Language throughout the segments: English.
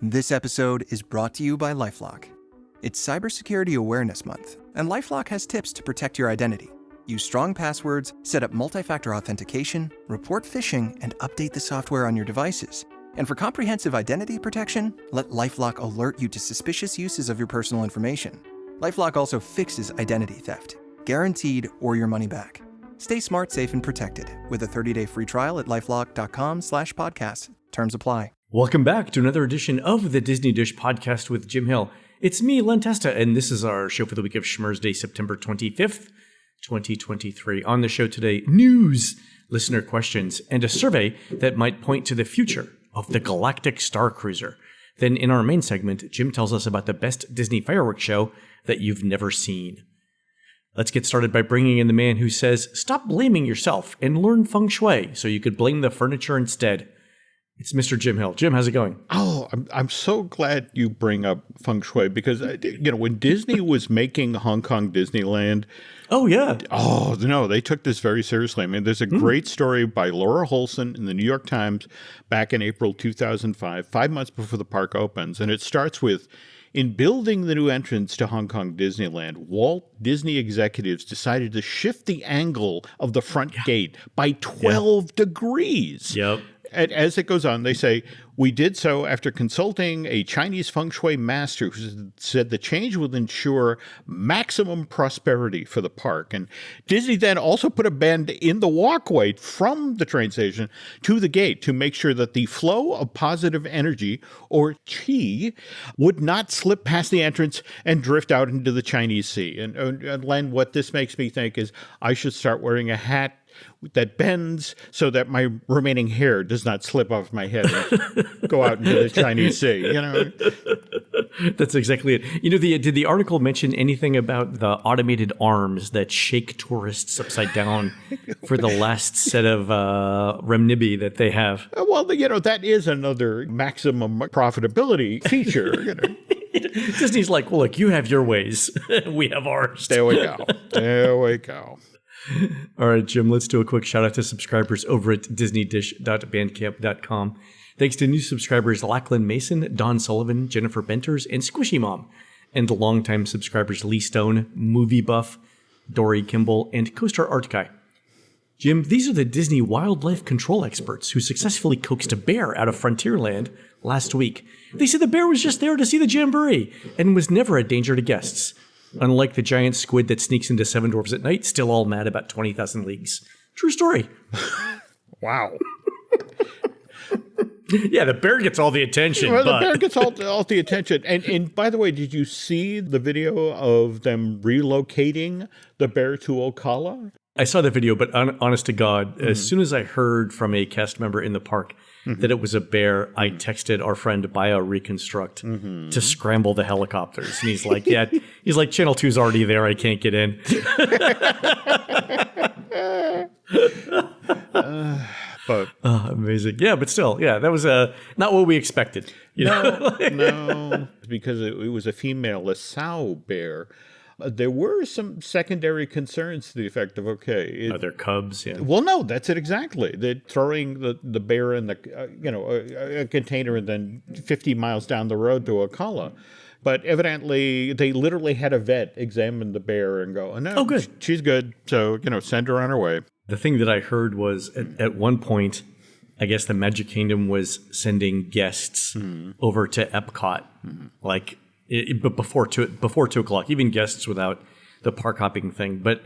This episode is brought to you by LifeLock. It's Cybersecurity Awareness Month, and LifeLock has tips to protect your identity. Use strong passwords, set up multi-factor authentication, report phishing, and update the software on your devices. And for comprehensive identity protection, let LifeLock alert you to suspicious uses of your personal information. LifeLock also fixes identity theft, guaranteed or your money back. Stay smart, safe, and protected with a 30-day free trial at LifeLock.com/podcast. Terms apply. Welcome back to another edition of the Disney Dish podcast with Jim Hill. It's me, Len Testa, and this is our show for the week of Schmersday, September 25th, 2023. On the show today, news, listener questions, and a survey that might point to the future of the Galactic Starcruiser. Then in our main segment, Jim tells us about the best Disney fireworks show that you've never seen. Let's get started by bringing in the man who says, stop blaming yourself and learn feng shui so you could blame the furniture instead. It's Mr. Jim Hill. Jim, how's it going? Oh, I'm so glad you bring up feng shui because, when Disney was making Hong Kong Disneyland. Oh, yeah. Oh, no, they took this very seriously. I mean, there's a great story by Laura Holson in the New York Times back in April 2005, 5 months before the park opens. And it starts with, in building the new entrance to Hong Kong Disneyland, Walt Disney executives decided to shift the angle of the front gate by 12 degrees. Yep. As it goes on, they say, we did so after consulting a Chinese feng shui master who said the change will ensure maximum prosperity for the park. And Disney then also put a bend in the walkway from the train station to the gate to make sure that the flow of positive energy, or qi, would not slip past the entrance and drift out into the Chinese Sea. And Len, what this makes me think is I should start wearing a hat that bends so that my remaining hair does not slip off my head and go out into the Chinese Sea, That's exactly it. Did the article mention anything about the automated arms that shake tourists upside down for the last set of renminbi that they have? Well, that is another maximum profitability feature, Disney's like, well, look, you have your ways. We have ours. There we go. There we go. All right, Jim, let's do a quick shout out to subscribers over at disneydish.bandcamp.com. Thanks to new subscribers Lachlan Mason, Don Sullivan, Jennifer Benters, and Squishy Mom. And longtime subscribers Lee Stone, Movie Buff, Dory Kimball, and Co-Star Art Guy. Jim, these are the Disney wildlife control experts who successfully coaxed a bear out of Frontierland last week. They said the bear was just there to see the jamboree and was never a danger to guests. Unlike the giant squid that sneaks into Seven Dwarfs at night, still all mad about 20,000 Leagues. True story. Wow. Yeah, the bear gets all the attention. Well, the bear gets all the attention. And by the way, did you see the video of them relocating the bear to Ocala? I saw the video, but honest to God, as soon as I heard from a cast member in the park that it was a bear, I texted our friend BioReconstruct to scramble the helicopters. And he's like, Channel 2's already there. I can't get in. Amazing. Yeah, but still, that was not what we expected. No, because it was a female, a sow bear. There were some secondary concerns to the effect of, are there cubs? Yeah. Well, no, that's it exactly. They're throwing the bear in the, a container and then 50 miles down the road to Ocala. But evidently, they literally had a vet examine the bear and go, no, good. She's good. So, send her on her way. The thing that I heard was at one point, I guess the Magic Kingdom was sending guests over to Epcot, but before 2 o'clock, even guests without the park hopping thing. But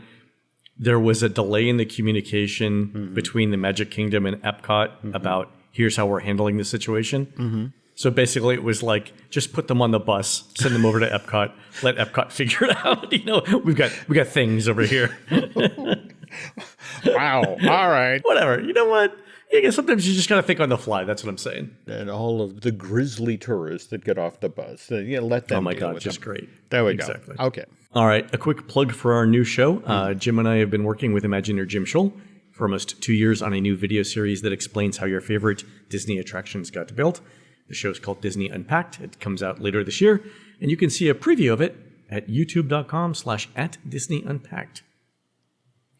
there was a delay in the communication between the Magic Kingdom and Epcot about here's how we're handling the situation. So basically, it was like just put them on the bus, send them over to Epcot, let Epcot figure it out. We've got things over here. Wow. All right. Whatever. You know what? Yeah, sometimes you just got to think on the fly. That's what I'm saying. And all of the grisly tourists that get off the bus, let them. Oh my God, with just them. Great. There we exactly. Go. Okay. All right, a quick plug for our new show. Jim and I have been working with Imagineer Jim Scholl for almost 2 years on a new video series that explains how your favorite Disney attractions got built. The show is called Disney Unpacked. It comes out later this year, and you can see a preview of it at youtube.com/@DisneyUnpacked.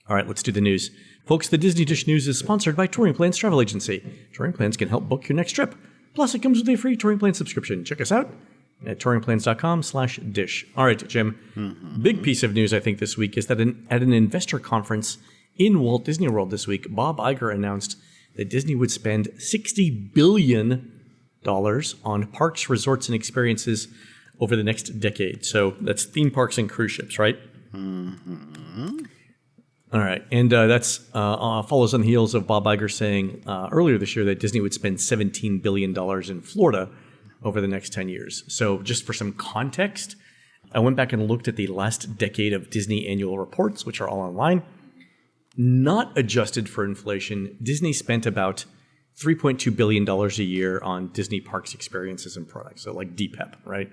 All right, let's do the news. Folks, the Disney Dish News is sponsored by Touring Plans Travel Agency. Touring Plans can help book your next trip. Plus, it comes with a free touring plan subscription. Check us out at touringplans.com/dish. All right, Jim. Big piece of news, I think, this week is that at an investor conference in Walt Disney World this week, Bob Iger announced that Disney would spend $60 billion on parks, resorts, and experiences over the next decade. So that's theme parks and cruise ships, right? All right. And that's follows on the heels of Bob Iger saying earlier this year that Disney would spend $17 billion in Florida over the next 10 years. So just for some context, I went back and looked at the last decade of Disney annual reports, which are all online. Not adjusted for inflation, Disney spent about $3.2 billion a year on Disney parks, experiences, and products. So like DPEP, right?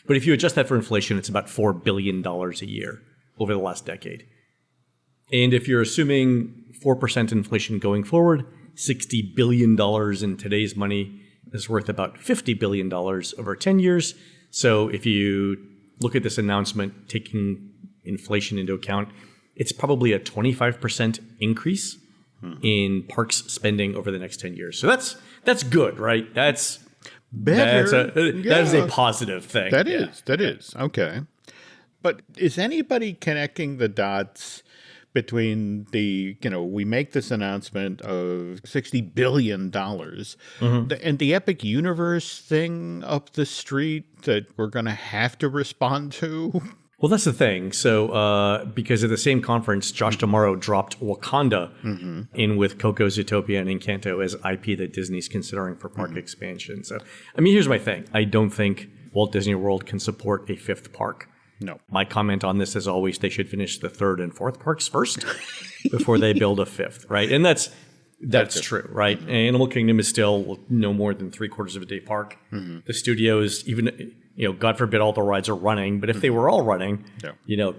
But if you adjust that for inflation, it's about $4 billion a year over the last decade. And if you're assuming 4% inflation going forward, $60 billion in today's money is worth about $50 billion over 10 years. So if you look at this announcement, taking inflation into account, it's probably a 25% increase in parks spending over the next 10 years. So that's good, right? That's better. That is a positive thing. That is. Okay. But is anybody connecting the dots between we make this announcement of $60 billion and the Epic Universe thing up the street that we're going to have to respond to? Well, that's the thing. So because at the same conference, Josh D'Amaro dropped Wakanda in with Coco, Zootopia, and Encanto as IP that Disney's considering for park expansion. So, I mean, here's my thing. I don't think Walt Disney World can support a fifth park. No. My comment on this is always they should finish the third and fourth parks first before they build a fifth, right? And that's true, right? Animal Kingdom is still no more than 3/4 of a day park. The studios, even, God forbid all the rides are running, but if they were all running,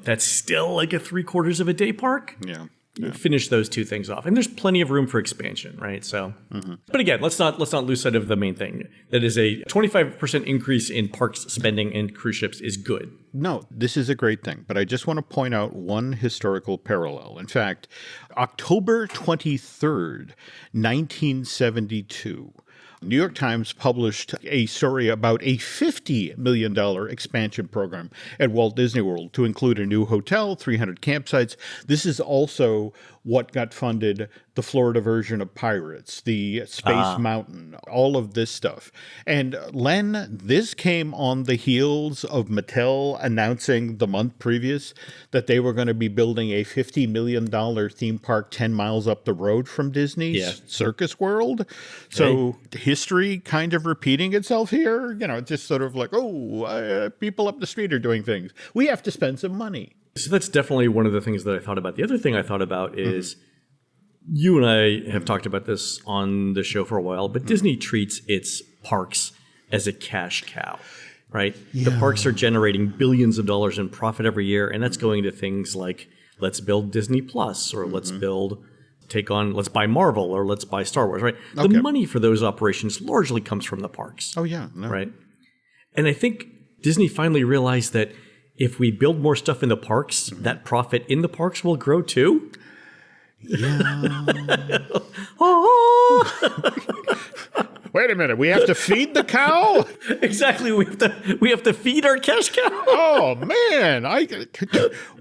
that's still like a 3/4 of a day park. Yeah. Finish those two things off, and there's plenty of room for expansion, right? So, but again, let's not lose sight of the main thing. That is a 25% increase in parks spending and cruise ships is good. No, this is a great thing, but I just want to point out one historical parallel. In fact, October 23rd, 1972, New York Times published a story about a $50 million expansion program at Walt Disney World to include a new hotel, 300 campsites. This is also what got funded the Florida version of Pirates, the Space Mountain, all of this stuff. And Len, this came on the heels of Mattel announcing the month previous that they were going to be building a $50 million theme park 10 miles up the road from Disney's Circus World. So history kind of repeating itself here, just sort of like, people up the street are doing things. We have to spend some money. So that's definitely one of the things that I thought about. The other thing I thought about is you and I have talked about this on the show for a while, but Disney treats its parks as a cash cow, right? The parks are generating billions of dollars in profit every year, and that's going to things like let's build Disney Plus, or let's buy Marvel, or let's buy Star Wars, right? The money for those operations largely comes from the parks. Oh, yeah. No. Right? And I think Disney finally realized that if we build more stuff in the parks, that profit in the parks will grow too. Yeah. Wait a minute. We have to feed the cow? Exactly. We have to feed our cash cow. Oh, man.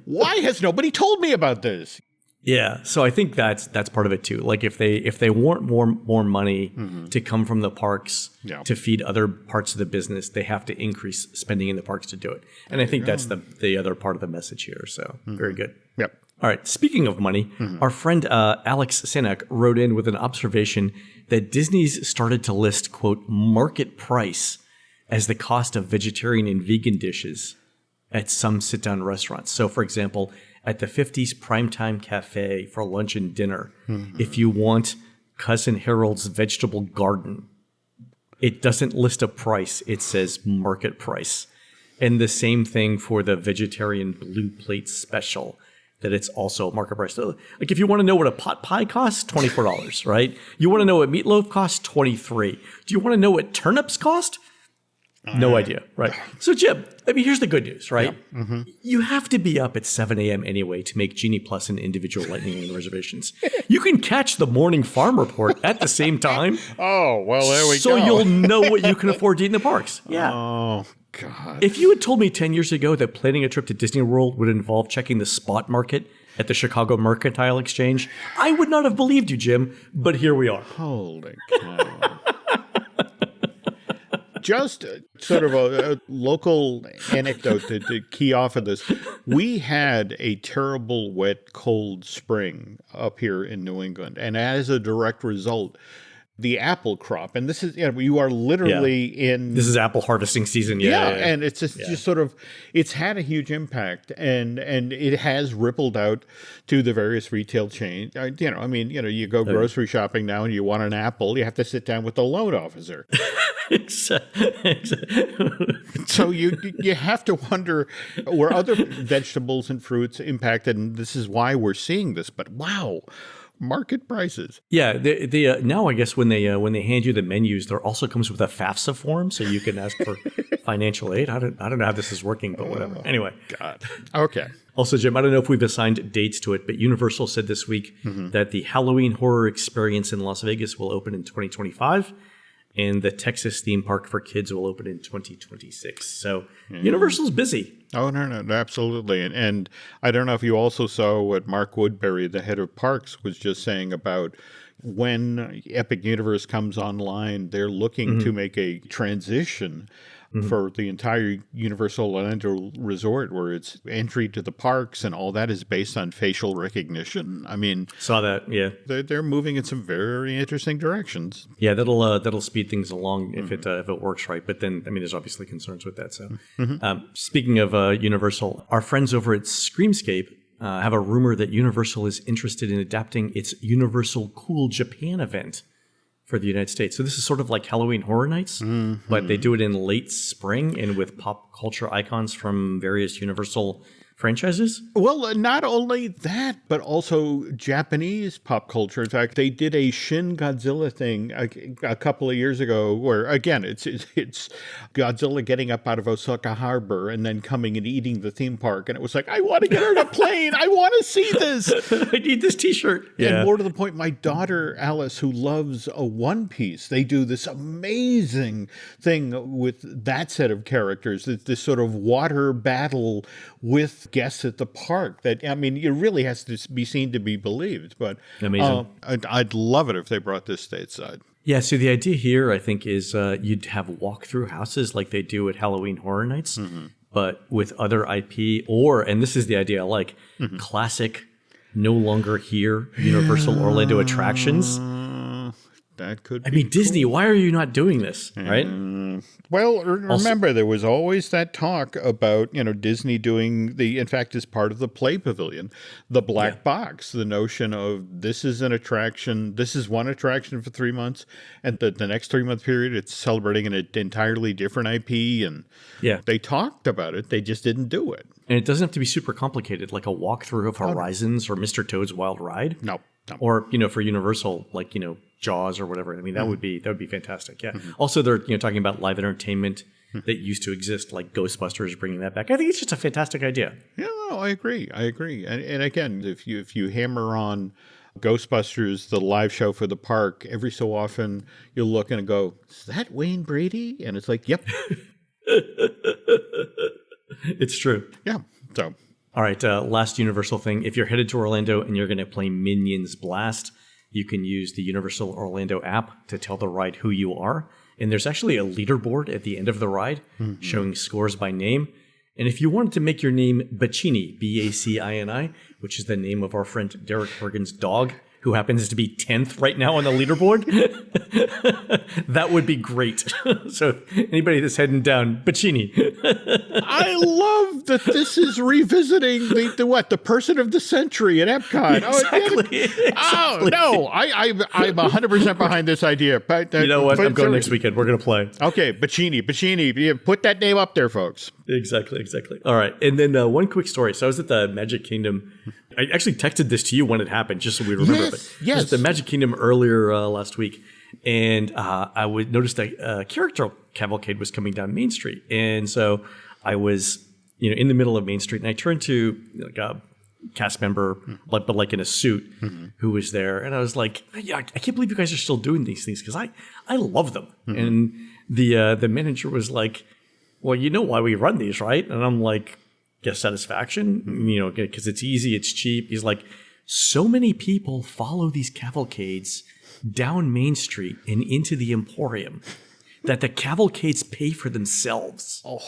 Why has nobody told me about this? Yeah, so I think that's part of it too. Like if they want more money to come from the parks to feed other parts of the business, they have to increase spending in the parks to do it. And I think that's the other part of the message here. So very good. Yep. All right. Speaking of money, our friend Alex Sinek wrote in with an observation that Disney's started to list, quote, market price as the cost of vegetarian and vegan dishes at some sit-down restaurants. So, for example, at the 50s Primetime Cafe for lunch and dinner, if you want Cousin Harold's vegetable garden, it doesn't list a price. It says market price. And the same thing for the vegetarian blue plate special, that it's also market price. So, like if you want to know what a pot pie costs, $24, right? You want to know what meatloaf costs, $23. Do you want to know what turnips cost? No idea, right? So, Jim, I mean, here's the good news, right? You have to be up at 7 a.m. anyway to make Genie Plus and individual Lightning Lane reservations. You can catch the morning farm report at the same time. Oh, well, there we go. So you'll know what you can afford to eat in the parks. Yeah. Oh, God. If you had told me 10 years ago that planning a trip to Disney World would involve checking the spot market at the Chicago Mercantile Exchange, I would not have believed you, Jim, but here we are. Holy cow. Just sort of a local anecdote to key off of this. We had a terrible, wet, cold spring up here in New England. And as a direct result, the apple crop, and this is, you are literally in... This is apple harvesting season. Yeah. And it's just sort of, it's had a huge impact, and it has rippled out to the various retail chains. You go grocery shopping now and you want an apple, you have to sit down with the loan officer. Exactly. So you have to wonder, were other vegetables and fruits impacted? And this is why we're seeing this. But wow, market prices. Yeah, they now I guess when they hand you the menus, there also comes with a FAFSA form, so you can ask for financial aid. I don't know how this is working, but whatever. Anyway, God. Okay. Also, Jim, I don't know if we've assigned dates to it, but Universal said this week that the Halloween Horror Experience in Las Vegas will open in 2025. And the Texas theme park for kids will open in 2026. So Universal's busy. Oh, no, absolutely. And I don't know if you also saw what Mark Woodbury, the head of parks, was just saying about when Epic Universe comes online, they're looking to make a transition for the entire Universal Orlando Resort, where it's entry to the parks and all that is based on facial recognition. I mean, saw that. Yeah, they're moving in some very interesting directions. Yeah, that'll speed things along if it works right. But then, I mean, there's obviously concerns with that. So, speaking of Universal, our friends over at Screamscape have a rumor that Universal is interested in adapting its Universal Cool Japan event for the United States. So this is sort of like Halloween Horror Nights, but they do it in late spring and with pop culture icons from various Universal franchises? Well, not only that, but also Japanese pop culture. In fact, they did a Shin Godzilla thing a couple of years ago where, again, it's Godzilla getting up out of Osaka Harbor and then coming and eating the theme park. And it was like, I want to get on a plane. I want to see this. I need this T-shirt. Yeah. And more to the point, my daughter, Alice, who loves a One Piece, they do this amazing thing with that set of characters, this sort of water battle with guests at the park that, I mean, it really has to be seen to be believed. But amazing. I'd love it if they brought this stateside. Yeah, so the idea here, I think, is you'd have walk-through houses like they do at Halloween Horror Nights, but with other IP or, and this is the idea I like, classic, no longer here, Universal Orlando attractions. That could be. I mean, Disney, why are you not doing this, right? Well, remember, there was always that talk about, Disney doing in fact, as part of the Play Pavilion, the black box, the notion of this is an attraction, this is one attraction for 3 months, and the next 3-month period, it's celebrating an entirely different IP, and they talked about it, they just didn't do it. And it doesn't have to be super complicated, like a walkthrough of Horizons or Mr. Toad's Wild Ride. No. Or, for Universal, like, Jaws or whatever. I mean, that would be fantastic. Yeah. Also, they're talking about live entertainment that used to exist, like Ghostbusters, bringing that back. I think it's just a fantastic idea. Yeah, no, I agree. And again, if you hammer on Ghostbusters, the live show for the park, every so often you'll look and go, is that Wayne Brady? And it's like, yep. It's true. Yeah. So. All right. Last Universal thing. If you're headed to Orlando and you're going to play Minions Blast, you can use the Universal Orlando app to tell the ride who you are. And there's actually a leaderboard at the end of the ride showing scores by name. And if you wanted to make your name Bacini, Bacini, which is the name of our friend Derek Bergen's dog, who happens to be 10th right now on the leaderboard, that would be great. So anybody that's heading down, Bacini. I love that this is revisiting the person of the century at Epcot. Exactly. Oh, no, I'm 100% behind this idea. But, you know what? I'm going next weekend. We're going to play. Okay, Bacini. Put that name up there, folks. Exactly. All right. And then one quick story. So I was at the Magic Kingdom. I actually texted this to you when it happened, just so we remember it. Yes. Just the Magic Kingdom earlier last week. And I noticed a character cavalcade was coming down Main Street. And so I was, in the middle of Main Street, and I turned to like a cast member, but like in a suit, who was there. And I was like, yeah, I can't believe you guys are still doing these things because I love them. And the manager was like, well, you know why we run these, right? And I'm like, guest satisfaction, because it's easy, it's cheap. He's like, so many people follow these cavalcades down Main Street and into the Emporium that the cavalcades pay for themselves. Oh.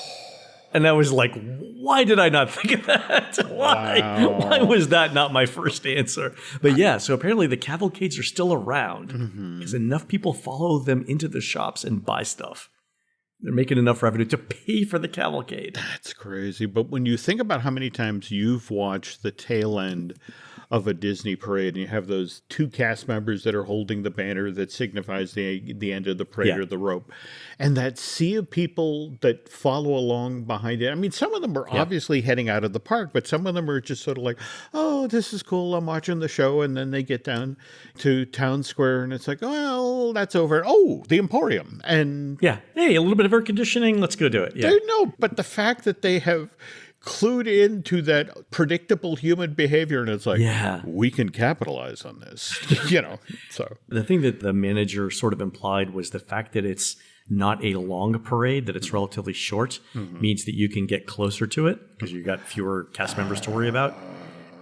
And I was like, why did I not think of that? Why? Wow. Why was that not my first answer? But yeah, so apparently the cavalcades are still around because enough people follow them into the shops and buy stuff. They're making enough revenue to pay for the cavalcade. That's crazy. But when you think about how many times you've watched the tail end of a Disney parade, and you have those two cast members that are holding the banner that signifies the end of the parade or the rope, and that sea of people that follow along behind it. I mean, some of them are obviously heading out of the park, but some of them are just sort of like, oh, this is cool, I'm watching the show, and then they get down to Town Square, and it's like, well, that's over. Oh, the Emporium. And yeah, hey, a little bit of air conditioning, let's go do it. Yeah. No, but the fact that they have clued into that predictable human behavior, and it's like, we can capitalize on this, So the thing that the manager sort of implied was the fact that it's not a long parade, that it's relatively short, means that you can get closer to it because you've got fewer cast members to worry about.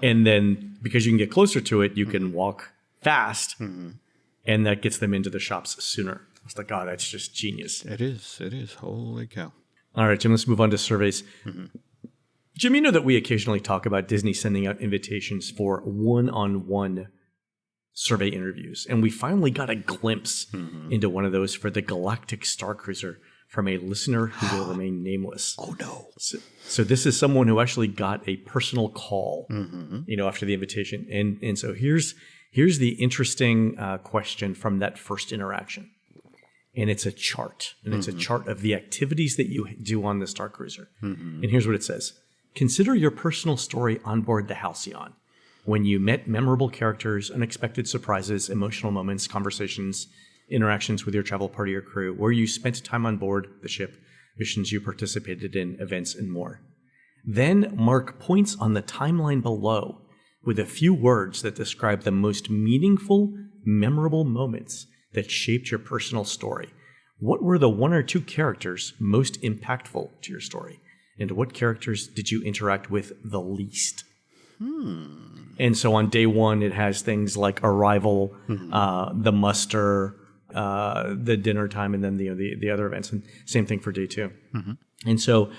And then because you can get closer to it, you can walk fast, and that gets them into the shops sooner. It's like, oh, that's just genius. It is. Holy cow. All right, Jim, let's move on to surveys. Jim, you know that we occasionally talk about Disney sending out invitations for one-on-one survey interviews. And we finally got a glimpse into one of those for the Galactic Starcruiser from a listener who will remain nameless. Oh, no. So this is someone who actually got a personal call, after the invitation. And so here's the interesting question from that first interaction. And it's a chart. And it's a chart of the activities that you do on the Starcruiser. And here's what it says. Consider your personal story on board the Halcyon. When you met memorable characters, unexpected surprises, emotional moments, conversations, interactions with your travel party or crew, where you spent time on board the ship, missions you participated in, events, and more. Then mark points on the timeline below with a few words that describe the most meaningful, memorable moments that shaped your personal story. What were the one or two characters most impactful to your story? And what characters did you interact with the least? And so on day one, it has things like arrival, the muster, the dinner time, and then the other events. And same thing for day two. And so,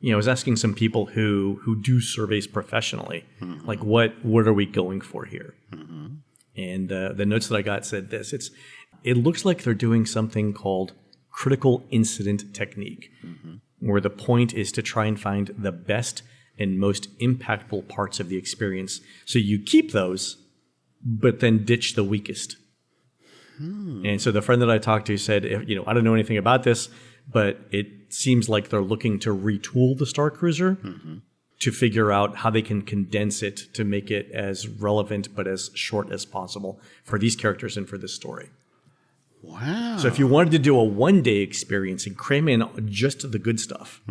I was asking some people who do surveys professionally, like what are we going for here? And the notes that I got said this. It looks like they're doing something called critical incident technique, where the point is to try and find the best and most impactful parts of the experience. So you keep those, but then ditch the weakest. And so the friend that I talked to said, I don't know anything about this, but it seems like they're looking to retool the Starcruiser to figure out how they can condense it to make it as relevant but as short as possible for these characters and for this story. Wow. So if you wanted to do a one-day experience and cram in just the good stuff.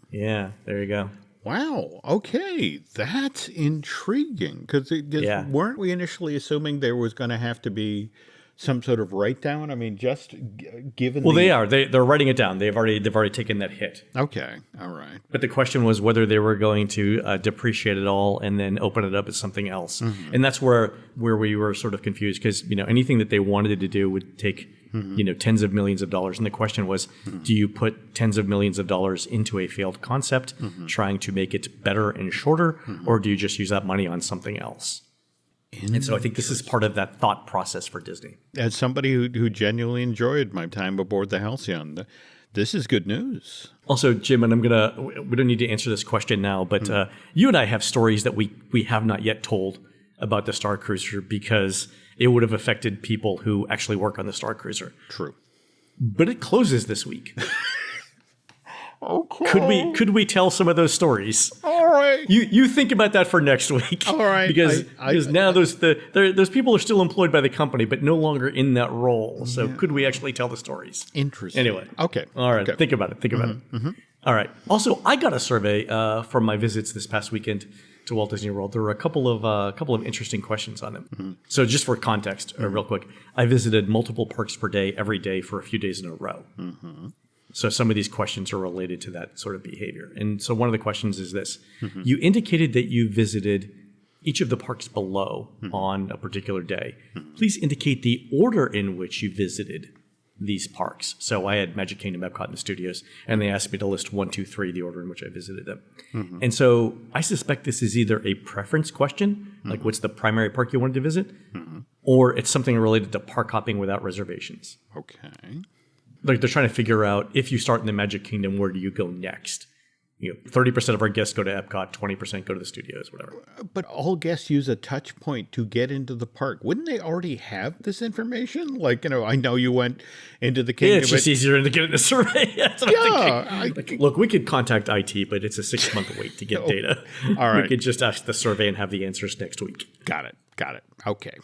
Yeah, there you go. Wow. Okay. That's intriguing. Because weren't we initially assuming there was going to have to be some sort of write-down? I mean, just given they are. They're writing it down. They've already taken that hit. Okay. All right. But the question was whether they were going to depreciate it all and then open it up as something else. And that's where we were sort of confused because, anything that they wanted to do would take, tens of millions of dollars. And the question was, do you put tens of millions of dollars into a failed concept, trying to make it better and shorter, or do you just use that money on something else? And so I think this is part of that thought process for Disney. As somebody who genuinely enjoyed my time aboard the Halcyon, this is good news. Also, Jim, and we don't need to answer this question now, but you and I have stories that we have not yet told about the Starcruiser because it would have affected people who actually work on the Starcruiser. True. But it closes this week. Okay. Could we tell some of those stories? All right. You think about that for next week. All right. Because now those people are still employed by the company, but no longer in that role. So could we actually tell the stories? Interesting. Anyway. Okay. All right. Okay. Think about it. Mm-hmm. All right. Also, I got a survey from my visits this past weekend to Walt Disney World. There were a couple of interesting questions on them. Mm-hmm. So just for context, real quick, I visited multiple parks per day, every day for a few days in a row. Mm-hmm. So some of these questions are related to that sort of behavior. And so one of the questions is this. Mm-hmm. You indicated that you visited each of the parks below on a particular day. Mm-hmm. Please indicate the order in which you visited these parks. So I had Magic Kingdom, Epcot, and the studios, and they asked me to list 1, 2, 3, the order in which I visited them. Mm-hmm. And so I suspect this is either a preference question, like what's the primary park you wanted to visit, or it's something related to park hopping without reservations. Okay. Like they're trying to figure out, if you start in the Magic Kingdom, where do you go next? 30% of our guests go to Epcot, 20% go to the studios, whatever. But all guests use a touch point to get into the park. Wouldn't they already have this information? Like, I know you went into the kingdom. Yeah, it's just easier to get in the survey. That's what I'm thinking. Look, we could contact IT, but it's a 6-month wait to get data. All right. We could just ask the survey and have the answers next week. Got it. Okay.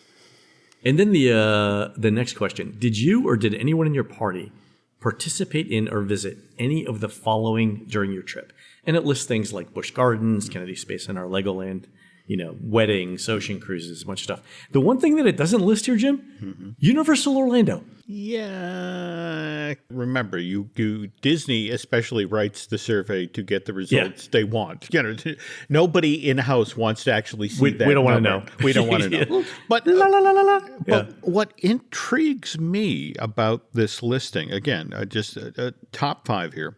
And then the next question. Did you or did anyone in your party participate in or visit any of the following during your trip? And it lists things like Busch Gardens, Kennedy Space Center, Legoland, weddings, ocean cruises, a bunch of stuff. The one thing that it doesn't list here, Jim, Universal Orlando. Yeah. Remember, you Disney especially writes the survey to get the results they want. Nobody in-house wants to actually see that. We don't want to know. We don't want to know. But, but what intrigues me about this listing, again, just top 5 here,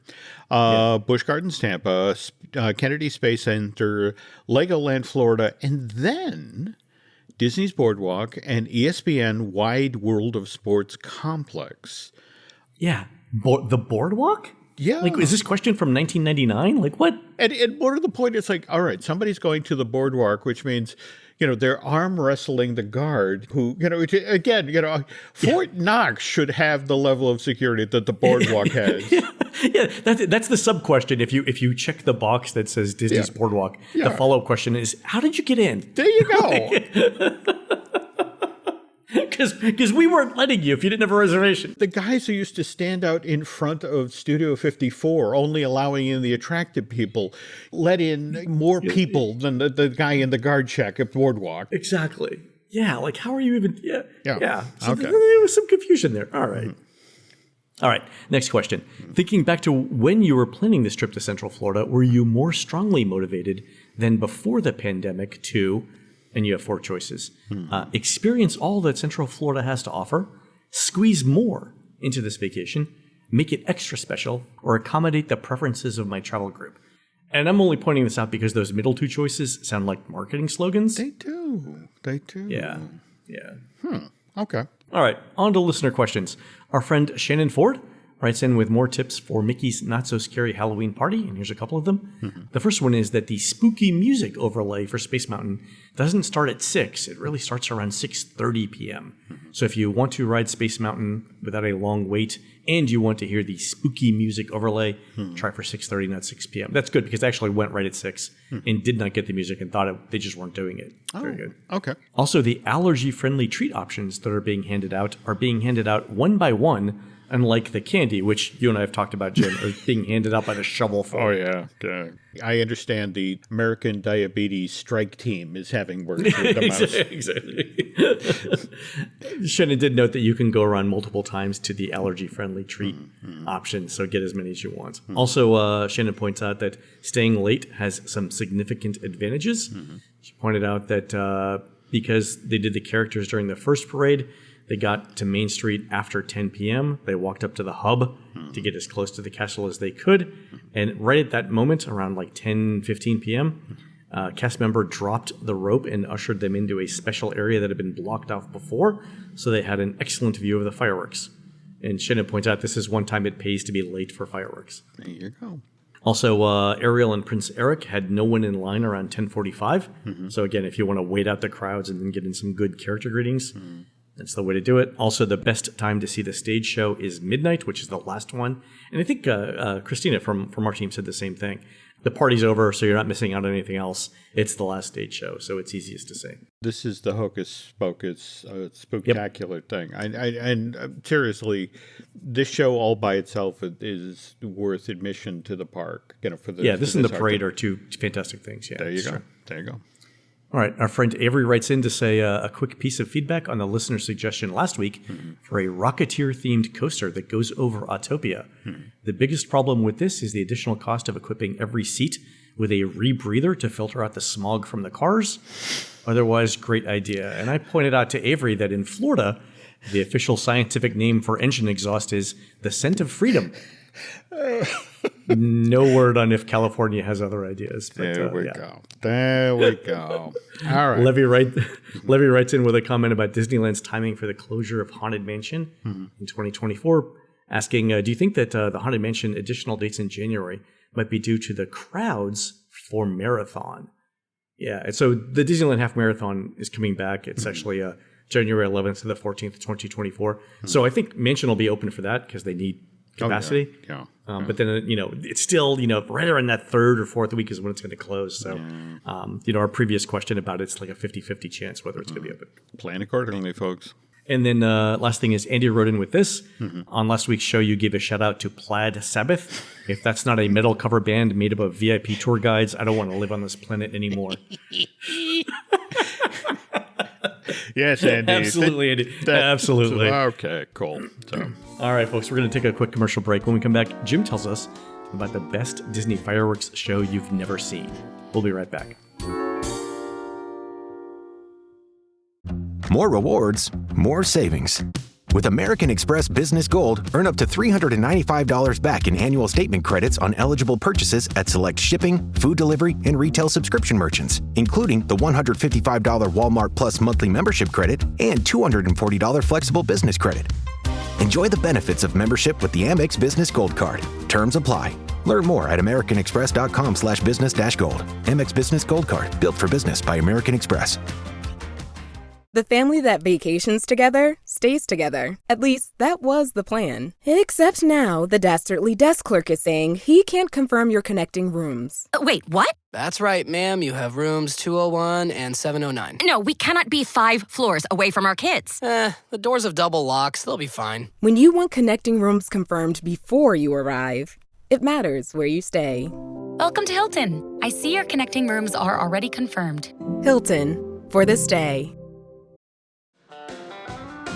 Busch Gardens, Tampa, Kennedy Space Center, Legoland, Florida, and then Disney's Boardwalk and ESPN Wide World of Sports Complex. Yeah. The Boardwalk? Yeah. Like, is this question from 1999? Like, what? And more to the point, it's like, all right, somebody's going to the Boardwalk, which means, they're arm wrestling the guard who, again, Fort Knox should have the level of security that the Boardwalk has. Yeah, that's the sub question. If you check the box that says Disney's Boardwalk, the follow up question is, how did you get in? There you go. Because we weren't letting you if you didn't have a reservation. The guys who used to stand out in front of Studio 54, only allowing in the attractive people, let in more people than the guy in the guard check at Boardwalk. Exactly. Yeah, like how are you even? Yeah. So okay. There was some confusion there. All right. All right, next question. Thinking back to when you were planning this trip to Central Florida, were you more strongly motivated than before the pandemic to, and you have 4 choices, experience all that Central Florida has to offer, squeeze more into this vacation, make it extra special, or accommodate the preferences of my travel group? And I'm only pointing this out because those middle 2 choices sound like marketing slogans. They do. Yeah. Okay. All right, on to listener questions. Our friend Shannon Ford writes in with more tips for Mickey's not-so-scary Halloween party, and here's a couple of them. Mm-hmm. The first one is that the spooky music overlay for Space Mountain doesn't start at 6. It really starts around 6:30 p.m. Mm-hmm. So if you want to ride Space Mountain without a long wait and you want to hear the spooky music overlay, try for 6:30, not 6 p.m. That's good because I actually went right at 6 and did not get the music and thought they just weren't doing it. Very good. Okay. Also, the allergy-friendly treat options that are being handed out one by one, unlike the candy, which you and I have talked about, Jim, are being handed out by the shovelful. Oh, yeah. I understand the American Diabetes Strike Team is having words with the mouse. Exactly. Shannon did note that you can go around multiple times to the allergy-friendly treat option, so get as many as you want. Also, Shannon points out that staying late has some significant advantages. She pointed out that because they did the characters during the first parade, they got to Main Street after 10 p.m. They walked up to the hub to get as close to the castle as they could. And right at that moment, around like 10:15 p.m., a cast member dropped the rope and ushered them into a special area that had been blocked off before, so they had an excellent view of the fireworks. And Shannon points out this is one time it pays to be late for fireworks. There you go. Also, Ariel and Prince Eric had no one in line around 10:45. So again, if you want to wait out the crowds and then get in some good character greetings, that's the way to do it. Also, the best time to see the stage show is midnight, which is the last one. And I think Christina from our team said the same thing. the party's over, so you're not missing out on anything else. It's the last stage show, so it's easiest to say. This is the hocus pocus spectacular thing. And seriously, this show all by itself is worth admission to the park. For the this and the parade are two fantastic things. Yeah, there you go. There you go. All right, our friend Avery writes in to say a quick piece of feedback on the listener suggestion last week for a Rocketeer-themed coaster that goes over Autopia. The biggest problem with this is the additional cost of equipping every seat with a rebreather to filter out the smog from the cars. Otherwise, great idea. And I pointed out to Avery that in Florida, the official scientific name for engine exhaust is the scent of freedom. No word on if California has other ideas. But, there we go. There we go. All right. Levy writes in with a comment about Disneyland's timing for the closure of Haunted Mansion in 2024, asking, do you think that the Haunted Mansion additional dates in January might be due to the crowds for Marathon? Yeah, and so the Disneyland Half Marathon is coming back. It's actually January 11th to the 14th, 2024. So I think Mansion will be open for that because they need capacity. But then, it's still, right around that third or fourth week is when it's going to close. So, our previous question about it's like a 50-50 chance whether it's going to be open. Plan accordingly, folks. And then last thing is Andy wrote in with this. On last week's show, you gave a shout out to Plaid Sabbath. If that's not a metal cover band made up of VIP tour guides, I don't want to live on this planet anymore. Yes, Andy. Absolutely, Andy. Absolutely. Okay, cool. So. All right, folks, we're going to take a quick commercial break. When we come back, Jim tells us about the best Disney fireworks show you've never seen. We'll be right back. More rewards, more savings. With American Express Business Gold, earn up to $395 back in annual statement credits on eligible purchases at select shipping, food delivery, and retail subscription merchants, including the $155 Walmart Plus monthly membership credit and $240 flexible business credit. Enjoy the benefits of membership with the Amex Business Gold Card. Terms apply. Learn more at americanexpress.com/business-gold. Amex Business Gold Card. Built for business by American Express. The family that vacations together stays together. At least, that was the plan. Except now, the dastardly desk clerk is saying he can't confirm your connecting rooms. Wait, what? That's right, ma'am. You have rooms 201 and 709. No, we cannot be 5 floors away from our kids. The doors have double locks. They'll be fine. When you want connecting rooms confirmed before you arrive, it matters where you stay. Welcome to Hilton. I see your connecting rooms are already confirmed. Hilton, for the stay.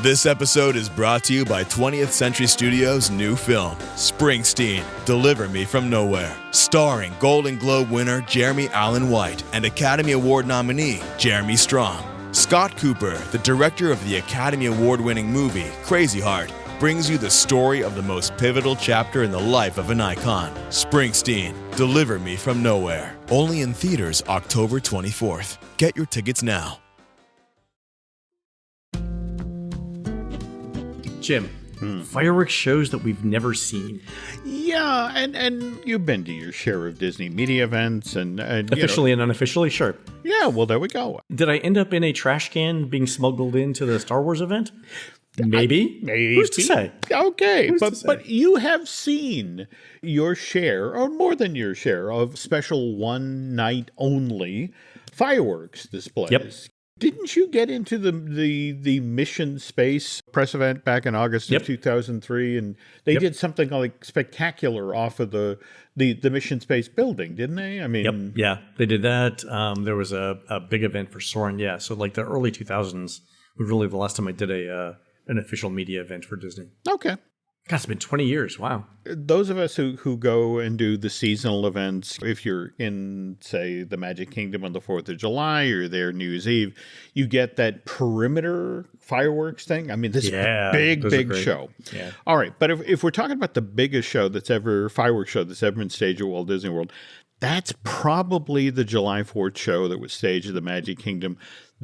This episode is brought to you by 20th Century Studios' new film, Springsteen, Deliver Me From Nowhere, starring Golden Globe winner Jeremy Allen White and Academy Award nominee Jeremy Strong. Scott Cooper, the director of the Academy Award-winning movie Crazy Heart, brings you the story of the most pivotal chapter in the life of an icon. Springsteen, Deliver Me From Nowhere. Only in theaters October 24th. Get your tickets now. Jim, fireworks shows that we've never seen. Yeah, and you've been to your share of Disney media events and officially and unofficially, sure. Yeah, well, there we go. Did I end up in a trash can being smuggled into the Star Wars event? Maybe. Who's to say? Okay, but you have seen your share, or more than your share, of special one night only fireworks displays. Yep. Didn't you get into the Mission Space press event back in August of 2003? And they did something like spectacular off of the Mission Space building, didn't they? I mean, yeah, they did that. There was a big event for Soarin', yeah. So like the early 2000s was really the last time I did an official media event for Disney. Okay. God, it's been 20 years. Wow. Those of us who go and do the seasonal events, if you're in, say, the Magic Kingdom on the 4th of July or there New Year's Eve, you get that perimeter fireworks thing. I mean, this big show. Yeah. All right. But if we're talking about the biggest show fireworks show that's ever been staged at Walt Disney World, that's probably the July 4th show that was staged at the Magic Kingdom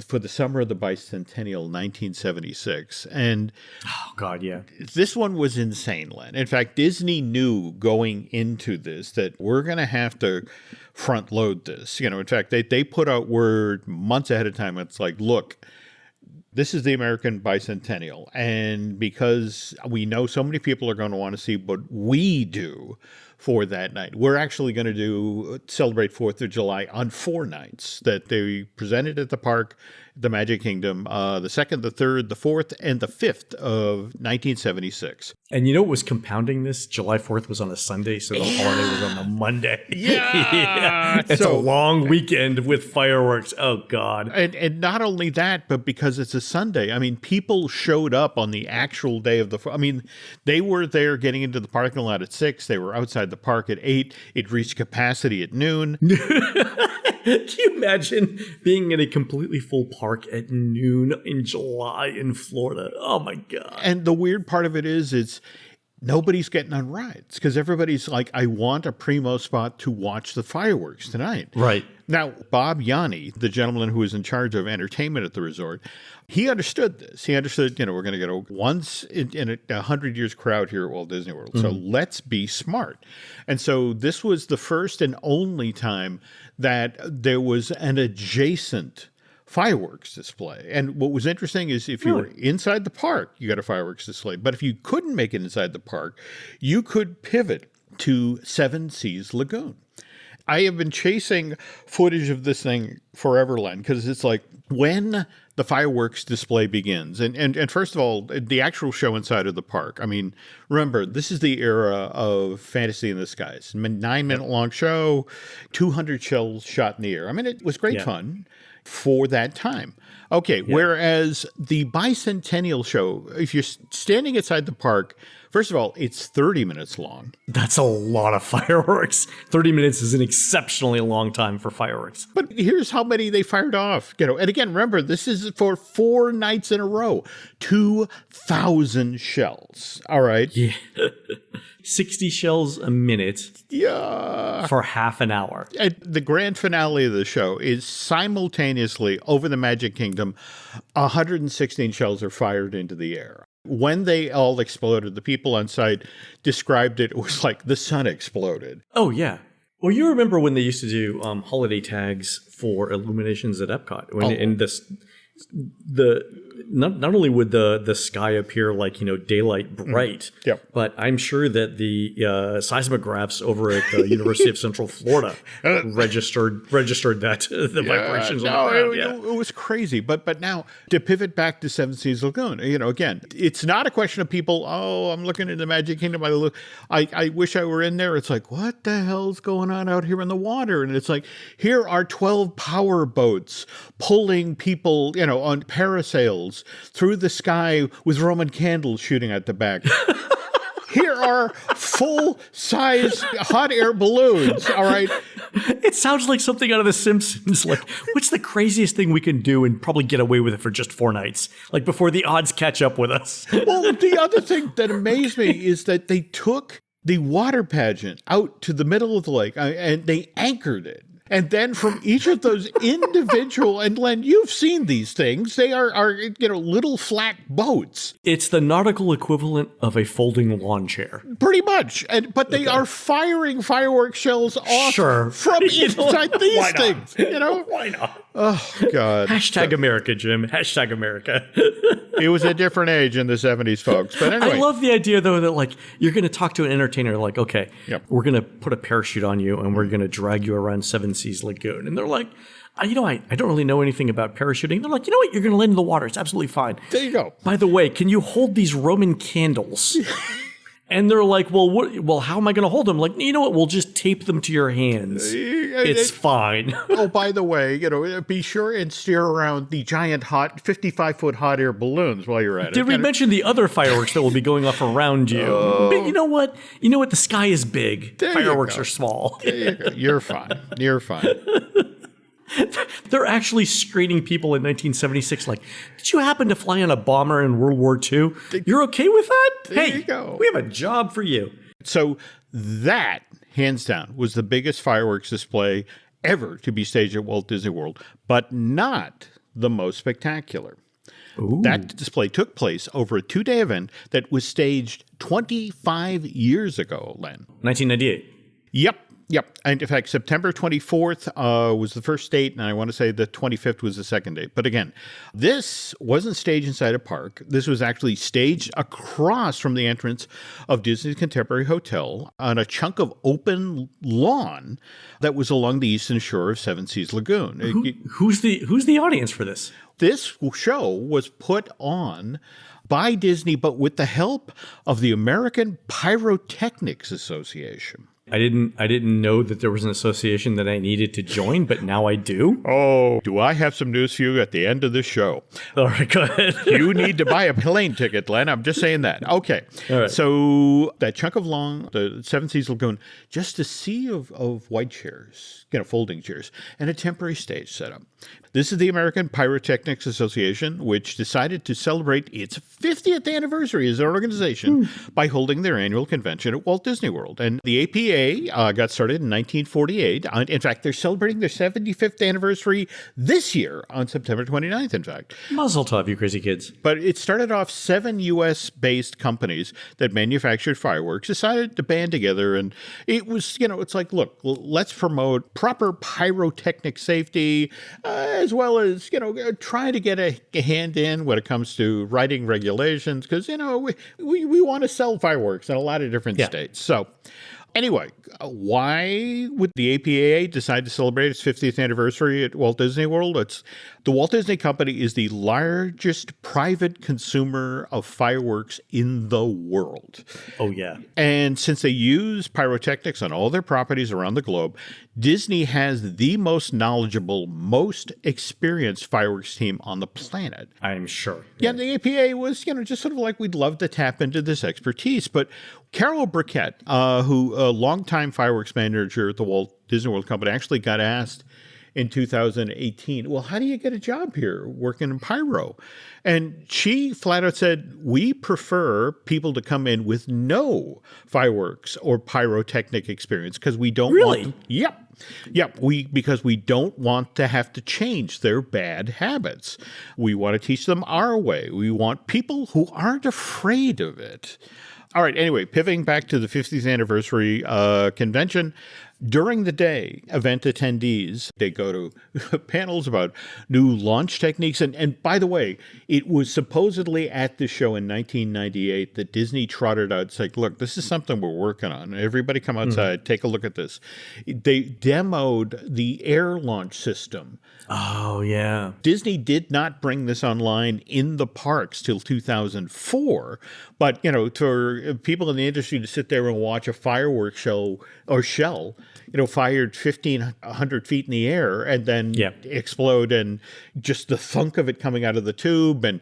for the summer of the bicentennial, 1976. And oh God, yeah. This one was insane, Len. In fact, Disney knew going into this that we're going to have to front load this. In fact, they put out word months ahead of time. It's like, look, this is the American bicentennial. And because we know so many people are going to want to see what we do for that night. We're actually going to celebrate 4th of July on 4 nights that they presented at the park, the Magic Kingdom, the 2nd, the 3rd, the 4th, and the 5th of 1976. And you know what was compounding this? July 4th was on a Sunday, so the holiday was on a Monday. Yeah! It's a long weekend with fireworks. Oh, God. And not only that, but because it's a Sunday, I mean, people showed up on the actual day of they were there getting into the parking lot at 6. They were outside the park at 8. It reached capacity at noon. Can you imagine being in a completely full park at noon in July in Florida? Oh, my God. And the weird part of it is nobody's getting on rides because everybody's like, I want a primo spot to watch the fireworks tonight. Right. Now, Bob Yanni, the gentleman who was in charge of entertainment at the resort, he understood this. He understood, we're going to get a once in a 100 years crowd here at Walt Disney World. Mm-hmm. So let's be smart. And so this was the first and only time that there was an adjacent fireworks display. And what was interesting is if you were inside the park, you got a fireworks display. But if you couldn't make it inside the park, you could pivot to Seven Seas Lagoon. I have been chasing footage of this thing forever, Len, because it's like when the fireworks display begins. And first of all, the actual show inside of the park. I mean, remember, this is the era of Fantasy in the Skies. 9-minute long show, 200 shells shot in the air. I mean, it was great fun for that time. Okay, whereas the bicentennial show, if you're standing inside the park, first of all, it's 30 minutes long. That's a lot of fireworks. 30 minutes is an exceptionally long time for fireworks. But here's how many they fired off. And again, remember, this is for 4 nights in a row. 2,000 shells. All right? Yeah. 60 shells a minute. Yeah. For half an hour. And the grand finale of the show is simultaneously over the Magic Kingdom, 116 shells are fired into the air. When they all exploded, the people on site described it was like the sun exploded. Oh, yeah. Well, you remember when they used to do holiday tags for illuminations at Epcot? In not only would the sky appear like daylight bright, but I'm sure that the seismographs over at the University of Central Florida registered that the vibrations on the ground. It was crazy. But now to pivot back to Seven Seas Lagoon, again, it's not a question of people. Oh, I'm looking in the Magic Kingdom. I wish I were in there. It's like, what the hell's going on out here in the water? And it's like, here are 12 power boats pulling people, on parasails through the sky with Roman candles shooting at the back. Here are full-size hot air balloons, all right? It sounds like something out of The Simpsons. Like, what's the craziest thing we can do and probably get away with it for just 4 nights? Like, before the odds catch up with us. Well, the other thing that amazed me is that they took the water pageant out to the middle of the lake and they anchored it. And then from each of those individual, and Len, you've seen these things. They are little flat boats. It's the nautical equivalent of a folding lawn chair. Pretty much. But they are firing fireworks shells off from inside these things. Why not? Oh, God. Hashtag America, Jim. Hashtag America. It was a different age in the 70s, folks. But anyway. I love the idea, though, that you're going to talk to an entertainer like, okay, we're going to put a parachute on you and we're going to drag you around Seven Seas Lagoon. And they're like, I don't really know anything about parachuting. They're like, you know what? You're going to land in the water. It's absolutely fine. There you go. By the way, can you hold these Roman candles? And they're like, well, how am I going to hold them? Like, you know what? We'll just tape them to your hands. It's fine. Oh, by the way, be sure and steer around the giant 55-foot hot air balloons while you're at it. Did we mention the other fireworks that will be going off around you? But you know what? The sky is big. Fireworks are small. There you go. You're fine. You're fine. They're actually screening people in 1976 like, did you happen to fly on a bomber in World War II? You're okay with that? There you go. We have a job for you. So that, hands down, was the biggest fireworks display ever to be staged at Walt Disney World, but not the most spectacular. Ooh. That display took place over a 2-day event that was staged 25 years ago, Len. 1998. Yep. Yep. And in fact, September 24th was the first date, and I want to say the 25th was the second date. But again, this wasn't staged inside a park. This was actually staged across from the entrance of Disney's Contemporary Hotel on a chunk of open lawn that was along the eastern shore of Seven Seas Lagoon. Who's the audience for this? This show was put on by Disney, but with the help of the American Pyrotechnics Association. I didn't know that there was an association that I needed to join, but now I do. Oh, do I have some news for you at the end of this show? All right, go ahead. You need to buy a plane ticket, Len. I'm just saying that. Okay. All right. So that chunk of lawn, the Seven Seas Lagoon, just a sea of white chairs, folding chairs, and a temporary stage setup. This is the American Pyrotechnics Association, which decided to celebrate its 50th anniversary as an organization by holding their annual convention at Walt Disney World. And the APA got started in 1948. In fact, they're celebrating their 75th anniversary this year on September 29th, in fact. Mazel tov, you crazy kids. But it started off 7 U.S.-based companies that manufactured fireworks decided to band together. And it was, it's like, look, let's promote proper pyrotechnic safety, as well as, trying to get a hand in when it comes to writing regulations, because, we want to sell fireworks in a lot of different states. So anyway, why would the APA decide to celebrate its 50th anniversary at Walt Disney World? The Walt Disney Company is the largest private consumer of fireworks in the world. Oh, yeah. And since they use pyrotechnics on all their properties around the globe, Disney has the most knowledgeable, most experienced fireworks team on the planet. I'm sure. Yeah, the APA was, just sort of like, we'd love to tap into this expertise. But Carol Burkett, who a longtime fireworks manager at the Walt Disney World Company, actually got asked in 2018, well, how do you get a job here working in pyro? And she flat out said, we prefer people to come in with no fireworks or pyrotechnic experience because we don't want them. Yep. Because we don't want to have to change their bad habits. We want to teach them our way. We want people who aren't afraid of it. All right. Anyway, pivoting back to the 50th anniversary convention, during the day, event attendees, they go to panels about new launch techniques. And by the way, it was supposedly at the show in 1998 that Disney trotted out, it's like, look, this is something we're working on. Everybody come outside, take a look at this. They demoed the air launch system. Oh, yeah. Disney did not bring this online in the parks till 2004. But, for people in the industry to sit there and watch a fireworks show or shell, fired 1,500 feet in the air and then explode, and just the thunk of it coming out of the tube and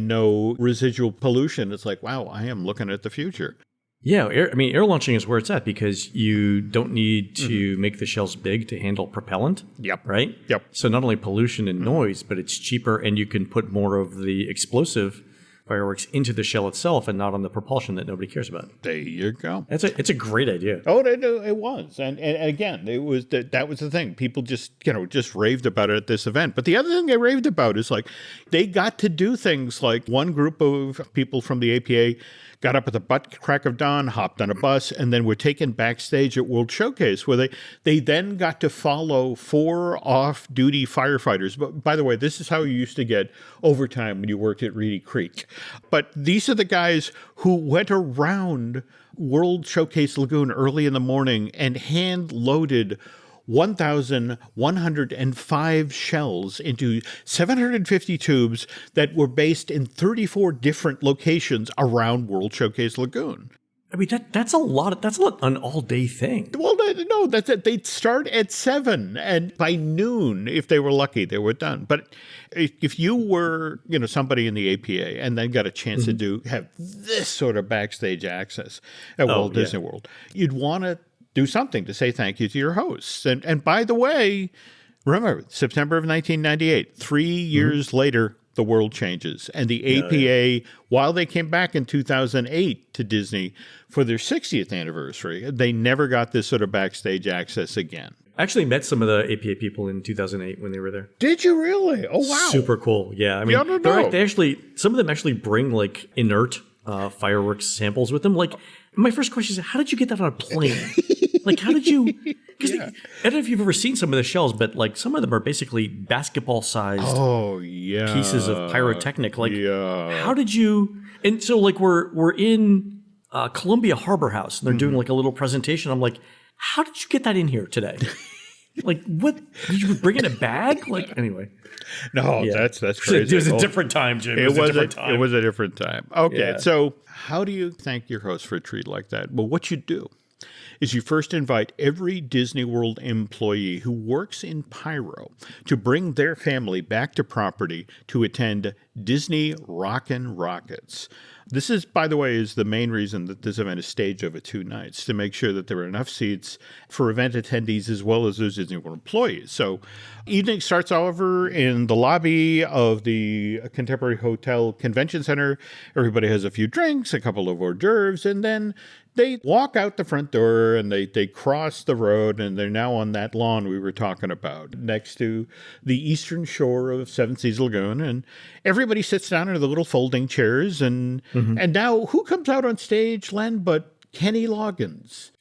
no residual pollution. It's like, wow, I am looking at the future. Yeah, air launching is where it's at because you don't need to make the shells big to handle propellant. Yep. Right? Yep. So not only pollution and noise, but it's cheaper and you can put more of the explosive fireworks into the shell itself and not on the propulsion that nobody cares about. There you go. It's a great idea. Oh, it was. And again, it was that was the thing. People just raved about it at this event. But the other thing they raved about is like they got to do things like one group of people from the APA got up at the butt crack of dawn, hopped on a bus, and then were taken backstage at World Showcase, where they then got to follow 4 off-duty firefighters. But by the way, this is how you used to get overtime when you worked at Reedy Creek. But these are the guys who went around World Showcase Lagoon early in the morning and hand-loaded 1,105 shells into 750 tubes that were based in 34 different locations around World Showcase Lagoon. I mean, that's a lot. That's an all-day thing. Well, no, that's it. They'd start at 7, and by noon, if they were lucky, they were done. But if you were, somebody in the APA and then got a chance to have this sort of backstage access at Walt Disney World, you'd want to do something to say thank you to your hosts. And by the way, remember, September of 1998, 3 years later, the world changes. And the APA, while they came back in 2008 to Disney for their 60th anniversary, they never got this sort of backstage access again. I actually met some of the APA people in 2008 when they were there. Did you really? Oh, wow. Super cool. Yeah. I mean, they actually, some of them actually bring like inert fireworks samples with them. Like, my first question is, how did you get that on a plane? Like, how did you Because I don't know if you've ever seen some of the shells, but like some of them are basically basketball-sized pieces of pyrotechnic. Like, how did you? And so, like, we're in Columbia Harbor House, and they're doing like a little presentation. I'm like, how did you get that in here today? Like, what? Did you bring in a bag? Like, anyway. No, that's crazy. It was a different time, Jim. It was a different time. Okay, so how do you thank your host for a treat like that? Well, what you do is you first invite every Disney World employee who works in pyro to bring their family back to property to attend Disney Rockin' Rockets. This is, by the way, is the main reason that this event is staged over 2 nights, to make sure that there are enough seats for event attendees as well as those Disney World employees. So evening starts over in the lobby of the Contemporary Hotel Convention Center. Everybody has a few drinks, a couple of hors d'oeuvres, and then they walk out the front door and they cross the road, and they're now on that lawn we were talking about next to the eastern shore of Seven Seas Lagoon. And everybody sits down in the little folding chairs. And now who comes out on stage, Len, but Kenny Loggins.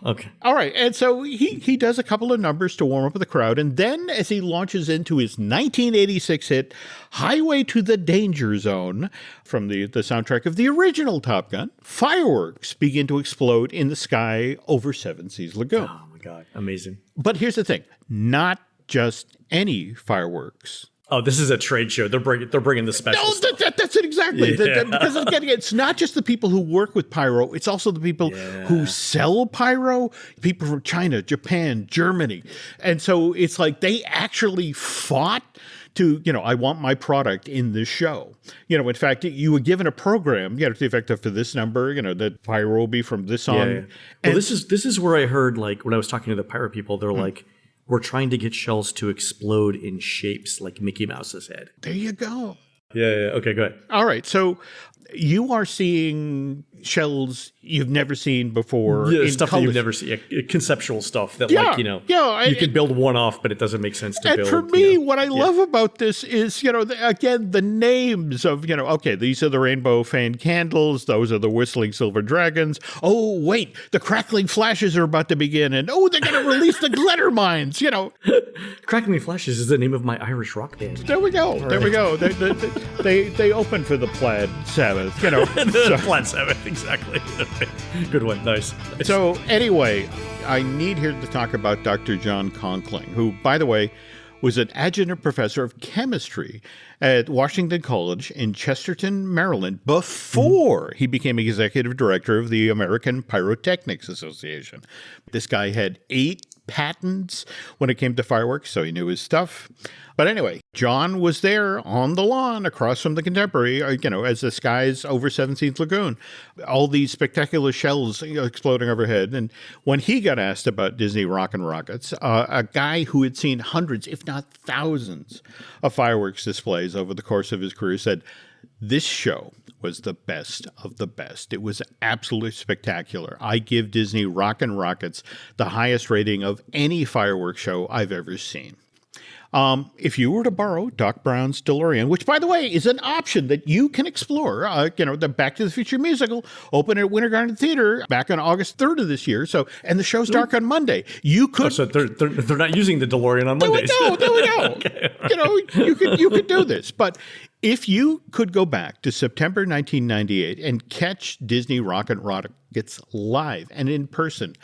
Okay. All right. And so he does a couple of numbers to warm up the crowd. And then as he launches into his 1986 hit, Highway to the Danger Zone, from the soundtrack of the original Top Gun, fireworks begin to explode in the sky over Seven Seas Lagoon. Oh, my God. Amazing. But here's the thing. Not just any fireworks. Oh, this is a trade show. They're bringing the special stuff. That's it exactly. Because again, it's not just the people who work with pyro. It's also the people who sell pyro, people from China, Japan, Germany. And so it's like they actually fought to, I want my product in this show. In fact, you were given a program, to the effect of for this number, that pyro will be from this on. Yeah. Well, this is where I heard, like, when I was talking to the pyro people, they're like, we're trying to get shells to explode in shapes like Mickey Mouse's head. There you go. Yeah. Okay, go ahead. All right. So you are seeing shells you've never seen before. Yeah, stuff that you've never seen. Conceptual stuff that, you can build one off, but it doesn't make sense to build. And for me, what I love about this is, again, the names of, okay, these are the rainbow fan candles. Those are the whistling silver dragons. Oh, wait, the crackling flashes are about to begin. And, they're going to release the glitter mines, Crackling Flashes is the name of my Irish rock band. There we go. There we go. They open for the Plaid Sabbath, The Plaid Sabbath, exactly. Good one. Nice. So anyway, I need here to talk about Dr. John Conkling, who, by the way, was an adjunct professor of chemistry at Washington College in Chesterton, Maryland, before he became executive director of the American Pyrotechnics Association. This guy had 8 patents when it came to fireworks, so he knew his stuff. But anyway, John was there on the lawn across from the Contemporary, as the skies over Seven Seas Lagoon, all these spectacular shells exploding overhead. And when he got asked about Disney Rockin' Rockets, a guy who had seen hundreds, if not thousands, of fireworks displays over the course of his career said, this show was the best of the best. It was absolutely spectacular. I give Disney Rockin' Rockets the highest rating of any fireworks show I've ever seen. If you were to borrow Doc Brown's DeLorean, which, by the way, is an option that you can explore, the Back to the Future musical opened at Winter Garden Theater back on August 3rd of this year. So, and the show's dark on Monday. You could. So they're not using the DeLorean on Mondays. There we go. Okay. You could do this, but if you could go back to September 1998 and catch Disney Rockin' Rockets live and in person,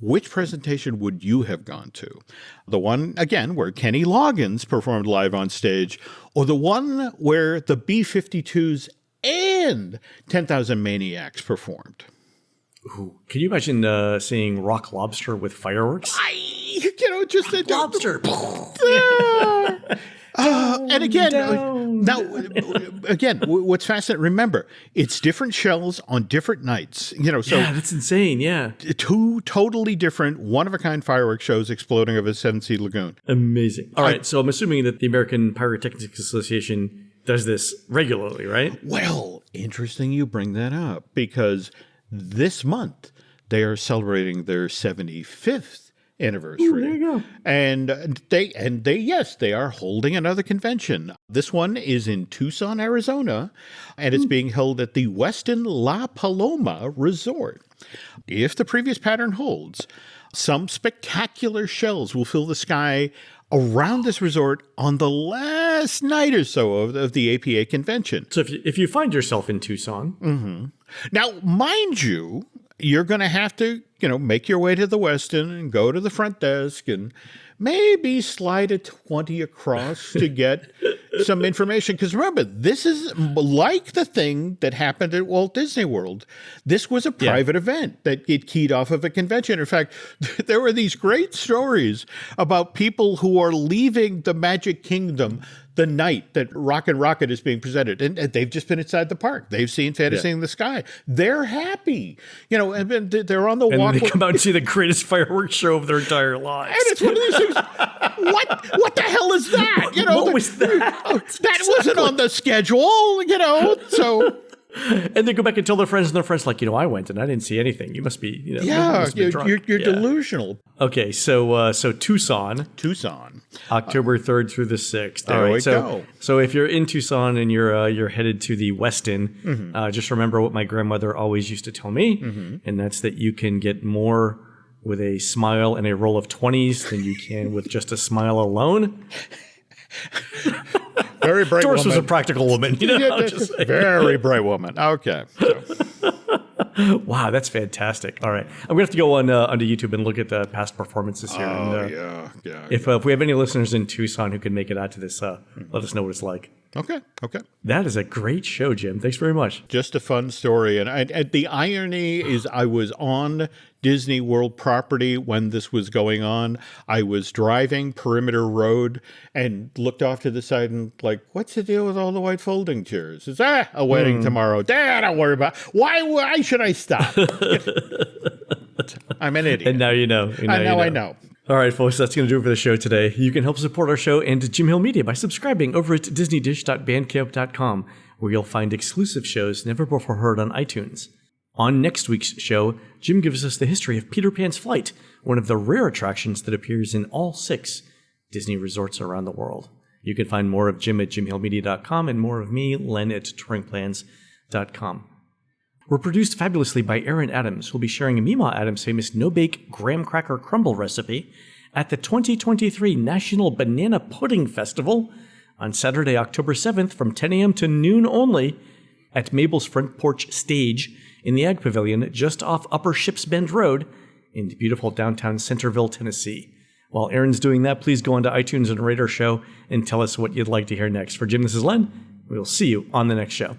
which presentation would you have gone to? The one, again, where Kenny Loggins performed live on stage, or the one where the B-52s and 10,000 Maniacs performed? Ooh, can you imagine seeing Rock Lobster with fireworks? Just Rock Lobster. And again, what's fascinating, remember, it's different shells on different nights. So yeah, that's insane, yeah. 2 totally different, one-of-a-kind fireworks shows exploding over Seven Seas Lagoon. Amazing. All right, so I'm assuming that the American Pyrotechnics Association does this regularly, right? Well, interesting you bring that up, because this month they are celebrating their 75th anniversary. Ooh, there you go. And they are holding another convention. This one is in Tucson, Arizona, and it's being held at the Westin La Paloma Resort. If the previous pattern holds, some spectacular shells will fill the sky around this resort on the last night or so of the APA convention. So if you find yourself in Tucson. Now, mind you, you're going to have to, make your way to the Westin and go to the front desk and maybe slide a 20 across to get some information. Because remember, this is like the thing that happened at Walt Disney World. This was a private event that it keyed off of a convention. In fact, there were these great stories about people who are leaving the Magic Kingdom the night that Rockin' Rocket is being presented. And they've just been inside the park. They've seen Fantasy in the Sky. They're happy. And they're on the walkway. And they come out and see the greatest fireworks show of their entire lives. And it's one of these things, what the hell is that? What was that? That wasn't on the schedule, so... And they go back and tell their friends, and their friends like, I went and I didn't see anything. You must be, you're delusional. Okay, so Tucson, October 3rd through the 6th. There we go. So if you're in Tucson and you're headed to the Westin, just remember what my grandmother always used to tell me, and that's that you can get more with a smile and a roll of 20s than you can with just a smile alone. Very bright Doris woman. was a practical woman. Very bright woman. Okay. Wow, that's fantastic. All right. I'm going to have to go onto YouTube and look at the past performances here. If we have any listeners in Tucson who can make it out to this, let us know what it's like. Okay. That is a great show, Jim. Thanks very much. Just a fun story. And the irony is I was on Disney World property when this was going on. I was driving Perimeter Road and looked off to the side and like, what's the deal with all the white folding chairs? It's a wedding tomorrow. Don't worry about it. Why should I stop? I'm an idiot. And now you know. I know. All right, folks, that's going to do it for the show today. You can help support our show and Jim Hill Media by subscribing over at disneydish.bandcamp.com, where you'll find exclusive shows never before heard on iTunes. On next week's show, Jim gives us the history of Peter Pan's Flight, one of the rare attractions that appears in all 6 Disney resorts around the world. You can find more of Jim at jimhillmedia.com and more of me, Len, at touringplans.com. We're produced fabulously by Aaron Adams, who'll be sharing Mima Adams' famous no-bake graham cracker crumble recipe at the 2023 National Banana Pudding Festival on Saturday, October 7th from 10 a.m. to noon only at Mabel's Front Porch Stage in the Ag Pavilion just off Upper Ships Bend Road in beautiful downtown Centerville, Tennessee. While Aaron's doing that, please go onto iTunes and rate our show and tell us what you'd like to hear next. For Jim, this is Len. We'll see you on the next show.